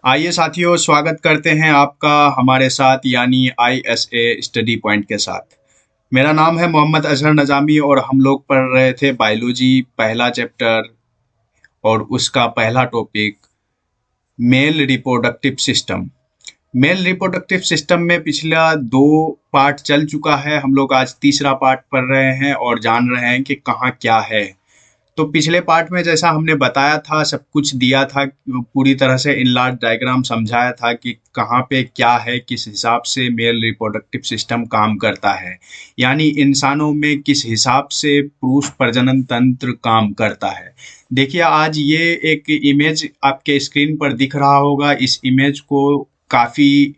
आइए साथियों, स्वागत करते हैं आपका हमारे साथ यानी ISA स्टडी पॉइंट के साथ। मेरा नाम है मोहम्मद अजहर नज़ामी और हम लोग पढ़ रहे थे बायोलॉजी पहला चैप्टर और उसका पहला topic mail reproductive system. Mail reproductive system में पिछला 2 पार्ट चल चुका है। हम लोग आज तीसरा पार्ट पढ़ रहे हैं और जान रहे हैं कि कहाँ क्या है। तो पिछले पार्ट में जैसा हमने बताया था, सब कुछ दिया था, पूरी तरह से इनलार्ज डायग्राम समझाया था कि कहाँ पे क्या है, किस हिसाब से मेल रिप्रोडक्टिव सिस्टम काम करता है, यानी इंसानों में किस हिसाब से पुरुष प्रजनन तंत्र काम करता है। देखिए, आज ये एक इमेज आपके स्क्रीन पर दिख रहा होगा। इस इमेज को काफ़ी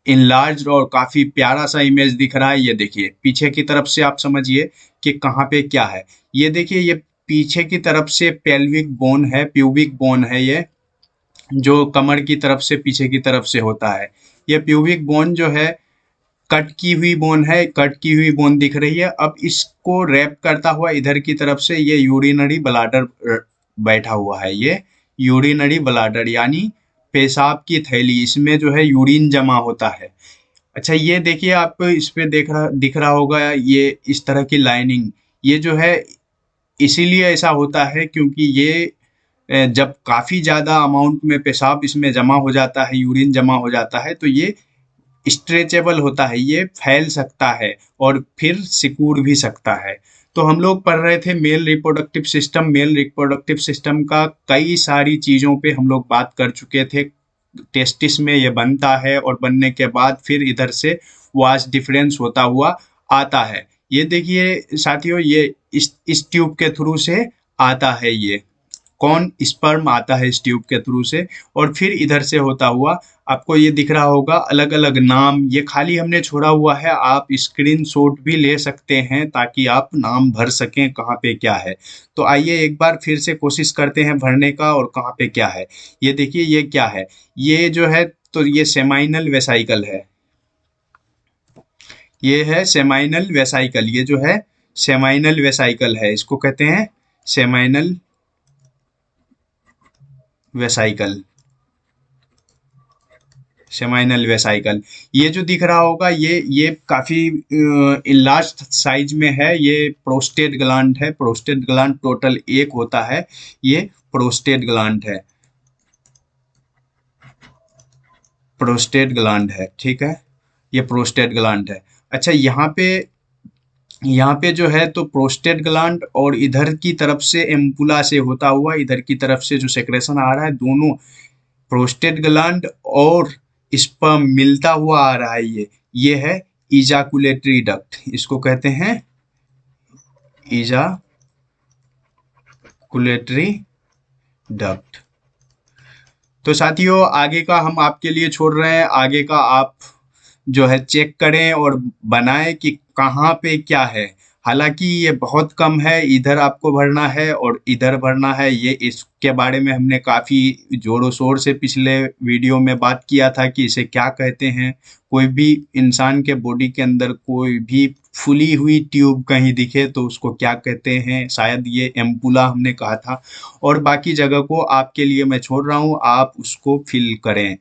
इनलार्ज और काफ़ी प्यारा सा इमेज दिख रहा है। ये देखिए, पीछे की तरफ से आप समझिए कि कहाँ पे क्या है। ये देखिए, ये पीछे की तरफ से पेल्विक बोन है, प्यूबिक बोन है ये, जो कमर की तरफ से पीछे की तरफ से होता है। ये प्यूबिक बोन जो है, कट की हुई बोन है, कट की हुई बोन दिख रही है। अब इसको रैप करता हुआ इधर की तरफ से ये यूरिनरी ब्लाडर बैठा हुआ है। ये यूरिनरी ब्लाडर यानी पेशाब की थैली, इसमें जो है यूरिन जमा होता है। अच्छा, ये देखिए, आपको इस पे दिख रहा होगा ये इस तरह की लाइनिंग। ये जो है इसीलिए ऐसा होता है क्योंकि ये जब काफ़ी ज़्यादा अमाउंट में पेशाब इसमें जमा हो जाता है, यूरिन जमा हो जाता है, तो ये स्ट्रेचेबल होता है, ये फैल सकता है और फिर सिकुड़ भी सकता है। तो हम लोग पढ़ रहे थे mail reproductive system. Mail reproductive system का कई सारी चीज़ों पे हम लोग बात कर चुके थे। टेस्टिस में ये बनता है और बनने के बाद फिर इधर से वास डिफरेंस होता हुआ आता है। ये देखिए साथियों, ये इस ट्यूब के थ्रू से आता है। ये कौन स्पर्म आता है इस ट्यूब के थ्रू से, और फिर इधर से होता हुआ आपको ये दिख रहा होगा अलग अलग नाम। ये खाली हमने छोड़ा हुआ है, आप स्क्रीनशॉट भी ले सकते हैं ताकि आप नाम भर सकें कहाँ पे क्या है। तो आइए एक बार फिर से कोशिश करते हैं भरने का और कहाँ पे क्या है। ये देखिए, ये क्या है, ये जो है, तो ये सेमाइनल वेसाइकल है। ये है सेमाइनल वेसाइकल, ये जो है सेमाइनल वेसाइकल है, इसको कहते हैं सेमाइनल वेसाइकल। सेमाइनल वेसाइकल, ये जो दिख रहा होगा, ये काफी लार्ज साइज में है। ये प्रोस्टेट ग्लैंड है। प्रोस्टेट ग्लैंड टोटल एक होता है, ये प्रोस्टेट ग्लैंड है। प्रोस्टेट ग्लैंड है, ठीक है, ये प्रोस्टेट ग्लैंड है। अच्छा, यहाँ पे जो है तो प्रोस्टेट ग्लैंड और इधर की तरफ से एम्पुला से होता हुआ इधर की तरफ से जो सेक्रेशन आ रहा है, दोनों प्रोस्टेट ग्लैंड और स्पर्म मिलता हुआ आ रहा है। ये है इजाकुलेटरी डक्ट, इसको कहते हैं इजाकुलेटरी डक्ट। तो साथियों, आगे का हम आपके लिए छोड़ रहे हैं। आगे का आप जो है चेक करें और बनाएं कि कहाँ पे क्या है। हालांकि ये बहुत कम है, इधर आपको भरना है और इधर भरना है। ये इसके बारे में हमने काफ़ी जोरों शोर से पिछले वीडियो में बात किया था कि इसे क्या कहते हैं। कोई भी इंसान के बॉडी के अंदर कोई भी फूली हुई ट्यूब कहीं दिखे तो उसको क्या कहते हैं, शायद ये एम्पुला हमने कहा था। और बाकी जगह को आपके लिए मैं छोड़ रहा हूँ, आप उसको फिल करें।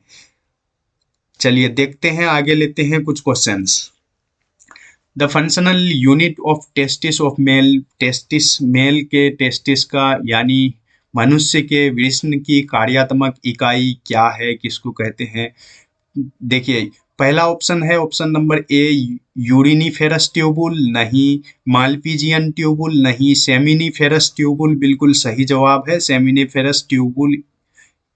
चलिए देखते हैं, आगे लेते हैं कुछ questions. The functional unit of testis of male. Testis, male के टेस्टिस का यानी मनुष्य के वृषण की कार्यात्मक इकाई क्या है, किसको कहते हैं। देखिए, पहला ऑप्शन है option number A, uriniferous tubule, नहीं। मालपीजियन ट्यूबुल, नहीं। सेमिनिफेरस ट्यूबुल बिल्कुल सही जवाब है। Seminiferous tubule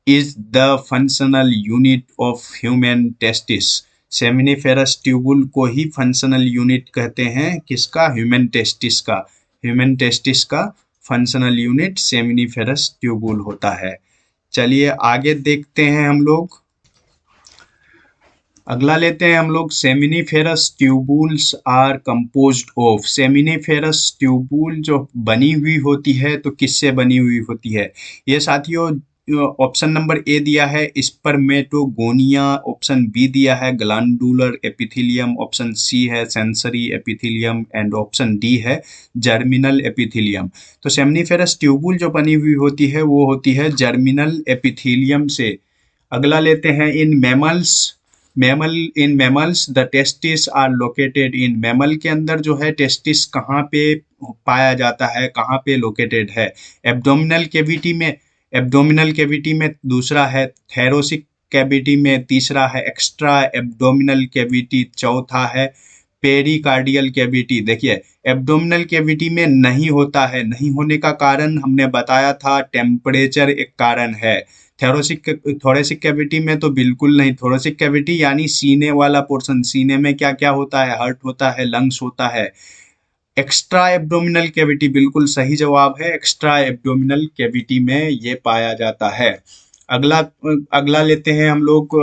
is the functional unit of human testis. Seminiferous tubule को ही फंक्शनल यूनिट कहते हैं, किसका, ह्यूमन टेस्टिस का। ह्यूमन टेस्टिस का फंक्शनल यूनिट सेमिनिफेरस ट्यूबुल होता है। चलिए आगे देखते हैं हम लोग। अगला लेते हैं हम लोग, seminiferous tubules are composed of. Seminiferous tubule जो बनी हुई होती है तो किससे बनी हुई होती है। ये साथियों ऑप्शन नंबर ए दिया है स्पर्मेटोगोनिया, ऑप्शन बी दिया है ग्लैंडुलर एपिथेलियम, ऑप्शन सी है sensory epithelium and option D है जर्मिनल एपिथेलियम। तो सेमनीफेरस ट्यूबुल जो बनी हुई होती है वो होती है जर्मिनल एपिथेलियम से। अगला लेते हैं in mammals. In mammals the testis are located in. Mammal के अंदर जो है टेस्टिस कहाँ पे पाया जाता है, कहाँ पे लोकेटेड है? एब्डोमिनल कैविटी में, एब्डोमिनल कैविटी में, दूसरा है थैरोसिक कैविटी में, तीसरा है एक्स्ट्रा एब्डोमिनल कैविटी, चौथा है पेरिकार्डियल कैविटी। देखिए एब्डोमिनल कैविटी में नहीं होता है, नहीं होने का कारण हमने बताया था टेम्परेचर एक कारण है। थोरेसिक कैविटी में तो बिल्कुल नहीं। थोरेसिक कैविटी यानी सीने वाला पोर्शन, सीने में क्या क्या होता है, हार्ट होता है, लंग्स होता है। एक्स्ट्रा एब्डोमिनल कैविटी बिल्कुल सही जवाब है, एक्स्ट्रा एब्डोमिनल कैविटी में ये पाया जाता है। अगला लेते हैं हम लोग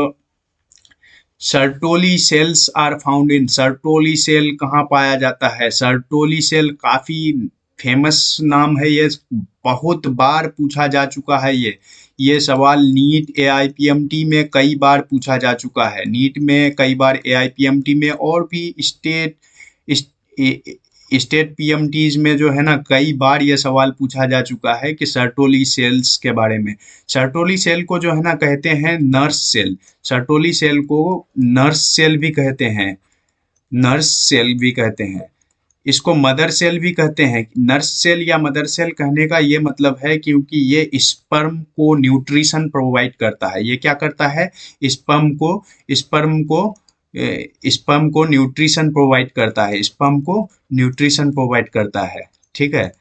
Sertoli cells are found in. Sertoli cell कहाँ पाया जाता है? सर्टोली सेल काफी फेमस नाम है, ये बहुत बार पूछा जा चुका है। ये सवाल नीट AIPMT में कई बार पूछा जा चुका है, नीट में कई बार, AIPMT में और भी स्टेट PMTs में जो है ना कई बार ये सवाल पूछा जा चुका है कि सर्टोली सेल्स के बारे में। सर्टोली सेल को जो है ना कहते हैं नर्स सेल। सर्टोली सेल को नर्स सेल भी कहते हैं, नर्स सेल भी कहते हैं। इसको मदर सेल भी कहते हैं। नर्स सेल या मदर सेल कहने का ये मतलब है क्योंकि ये स्पर्म को न्यूट्रिशन प्रोवाइड करता है। ये क्या करता है? स्पर्म को न्यूट्रिशन प्रोवाइड करता है, स्पर्म को न्यूट्रिशन प्रोवाइड करता है। ठीक है,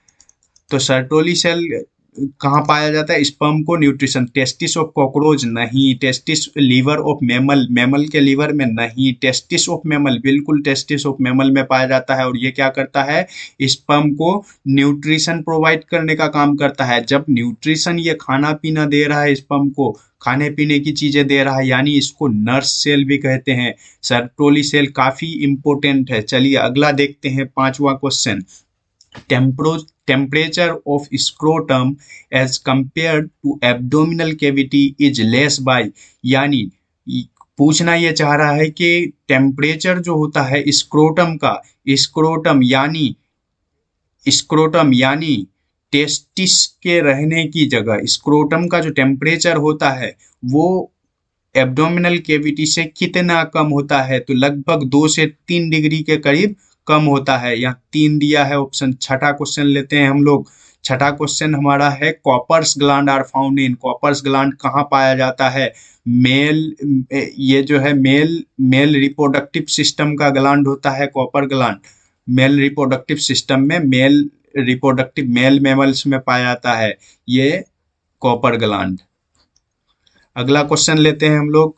तो सर्टोली सेल कहाँ पाया जाता है? स्पर्म को न्यूट्रिशन। टेस्टिस ऑफ कॉकरोच नहीं, testis liver of mammal, mammal के लीवर में नहीं, टेस्टिस ऑफ मैमल बिल्कुल टेस्टिस ऑफ मैमल में पाया जाता है। और ये क्या करता है? स्पर्म को न्यूट्रिशन प्रोवाइड करने का काम करता है। जब न्यूट्रिशन ये खाना पीना दे रहा है, स्पर्म को खाने पीने की चीजें दे रहा है, यानी इसको नर्स सेल भी कहते हैं। सर्टोली सेल काफी इंपॉर्टेंट है। चलिए अगला देखते हैं, 5वां question. Temperature of scrotum as compared to abdominal cavity is less by। यानी पूछना ये चाह रहा है कि टेम्परेचर जो होता है स्क्रोटम का, स्क्रोटम यानी टेस्टिस के रहने की जगह, स्क्रोटम का जो टेम्परेचर होता है वो एब्डोमिनल कैविटी से कितना कम होता है? तो लगभग 2 से 3 डिग्री के करीब कम होता है। यहाँ 3 दिया है ऑप्शन। छठा क्वेश्चन लेते हैं हम लोग। छठा क्वेश्चन हमारा है Cowper's gland are found in. Cowper's gland कहाँ पाया जाता है? ये जो है मेल रिप्रोडक्टिव सिस्टम का ग्लैंड होता है Cowper gland. Male reproductive system में मेल मैमल्स में पाया जाता है ये कॉपर ग्लैंड। अगला क्वेश्चन लेते हैं हम लोग।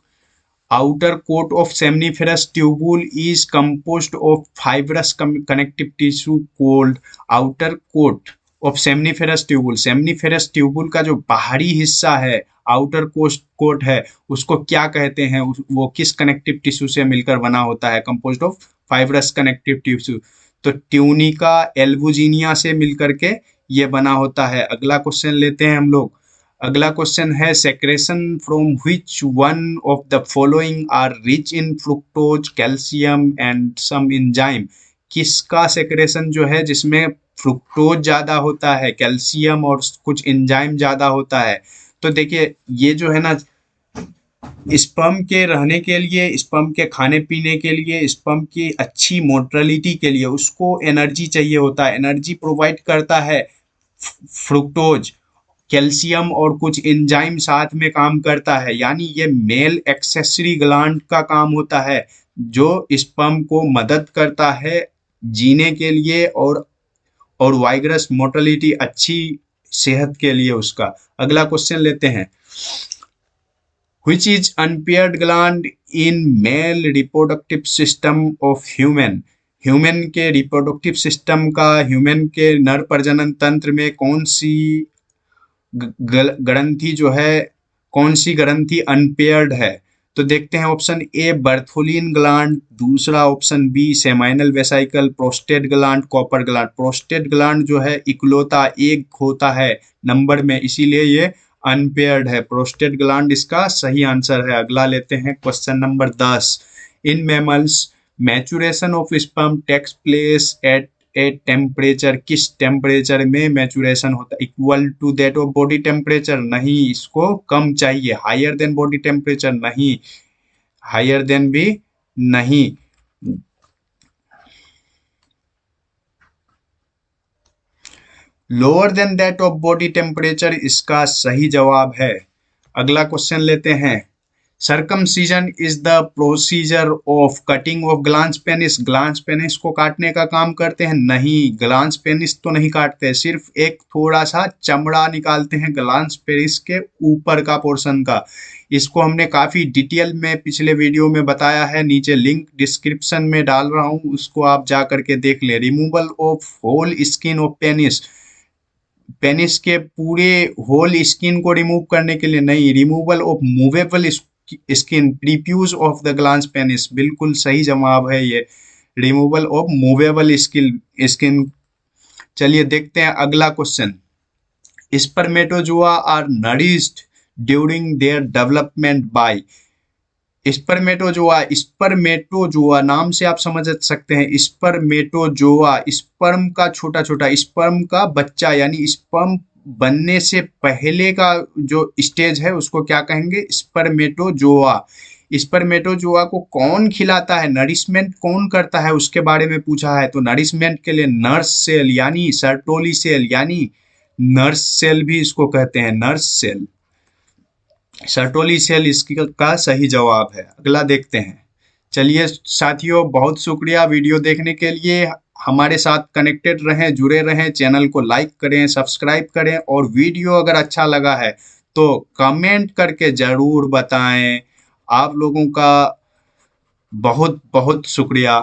Outer coat of seminiferous tubule is composed of fibrous connective tissue called. Outer coat of seminiferous tubule, seminiferous tubule का जो बाहरी हिस्सा है, आउटर कोट है, उसको क्या कहते हैं? वो किस कनेक्टिव टिश्यू से मिलकर बना होता है? Composed of fibrous connective tissue. तो ट्यूनिका एल्बुजिनिया से मिलकर के ये बना होता है। अगला क्वेश्चन लेते हैं हम लोग। अगला क्वेश्चन है secretion from which one of the following are rich in fructose, calcium and some enzyme. किसका सेक्रेशन जो है जिसमें फ्रुक्टोज ज़्यादा होता है, कैल्शियम और कुछ एंजाइम ज़्यादा होता है? तो देखिए ये जो है ना स्पर्म के रहने के लिए, स्पर्म के खाने पीने के लिए, स्पर्म की अच्छी मोटिलिटी के लिए उसको एनर्जी चाहिए होता है। एनर्जी प्रोवाइड करता है फ्रुक्टोज, कैल्शियम और कुछ एंजाइम साथ में काम करता है। यानी ये मेल एक्सेसरी ग्लैंड का काम होता है जो स्पर्म को मदद करता है जीने के लिए और वाइगरस मोटिलिटी, अच्छी सेहत के लिए उसका। अगला क्वेश्चन लेते हैं। Which is unpaired gland in male reproductive system of human। Human के रिप्रोडक्टिव सिस्टम का, ह्यूमन के नर प्रजनन तंत्र में कौन सी ग्रंथि जो है, कौन सी ग्रंथि अनपेयर्ड है? तो देखते हैं ऑप्शन ए बर्थोलिन ग्लैंड, दूसरा option B seminal vesicle, prostate gland, Cowper gland. Prostate gland जो है इकलौता एक होता है नंबर में, इसीलिए ये अनपेयर्ड है। प्रोस्टेट ग्लैंड इसका सही आंसर है। अगला लेते हैं question number 10। In mammals maturation of sperm takes place at a temperature, किस टेम्परेचर में मैचुरेशन होता है? Equal to that of body temperature, नहीं, इसको कम चाहिए। हायर देन बॉडी टेम्परेचर, नहीं। हायर देन भी नहीं। Lower than that of body temperature इसका सही जवाब है। अगला क्वेश्चन लेते हैं। Circumcision is the procedure of cutting of glans penis, glans penis को काटने का काम करते हैं? नहीं, ग्लांस पेनिस तो नहीं काटते, सिर्फ एक थोड़ा सा चमड़ा निकालते हैं ग्लांस पेनिस के ऊपर का पोर्शन का। इसको हमने काफ़ी डिटेल में पिछले वीडियो में बताया है, नीचे लिंक डिस्क्रिप्शन में डाल रहा हूँ, उसको आप जा करके देख लें। Removal of whole skin of penis, penis के पूरे होल स्किन को रिमूव करने के लिए नहीं, removal of movable skin, prepuce of the glans penis, बिल्कुल सही जवाब है ये, रिमूवल ऑफ मूवेबल स्किन। चलिए देखते हैं अगला question. Spermatozoa are nourished during their development by, spermatozoa, spermatozoa नाम से आप समझ सकते हैं। स्पर्मेटोजोआ, स्पर्म का छोटा छोटा, स्पर्म का बच्चा, यानी स्पर्म बनने से पहले का जो स्टेज है उसको क्या कहेंगे? स्पर्मेटोजोआ। स्पर्मेटोजोआ को कौन खिलाता है, नरिशमेंट कौन करता है, उसके बारे में पूछा है। तो नरिशमेंट के लिए नर्स सेल यानी सर्टोली सेल, यानी नर्स सेल भी इसको कहते हैं, नर्स सेल, सर्टोली सेल इसका सही जवाब है। अगला देखते हैं। चलिए साथियों, बहुत शुक्रिया वीडियो देखने के लिए। हमारे साथ कनेक्टेड रहें, जुड़े रहें, चैनल को लाइक करें, सब्सक्राइब करें, और वीडियो अगर अच्छा लगा है तो कमेंट करके ज़रूर बताएं। आप लोगों का बहुत बहुत शुक्रिया।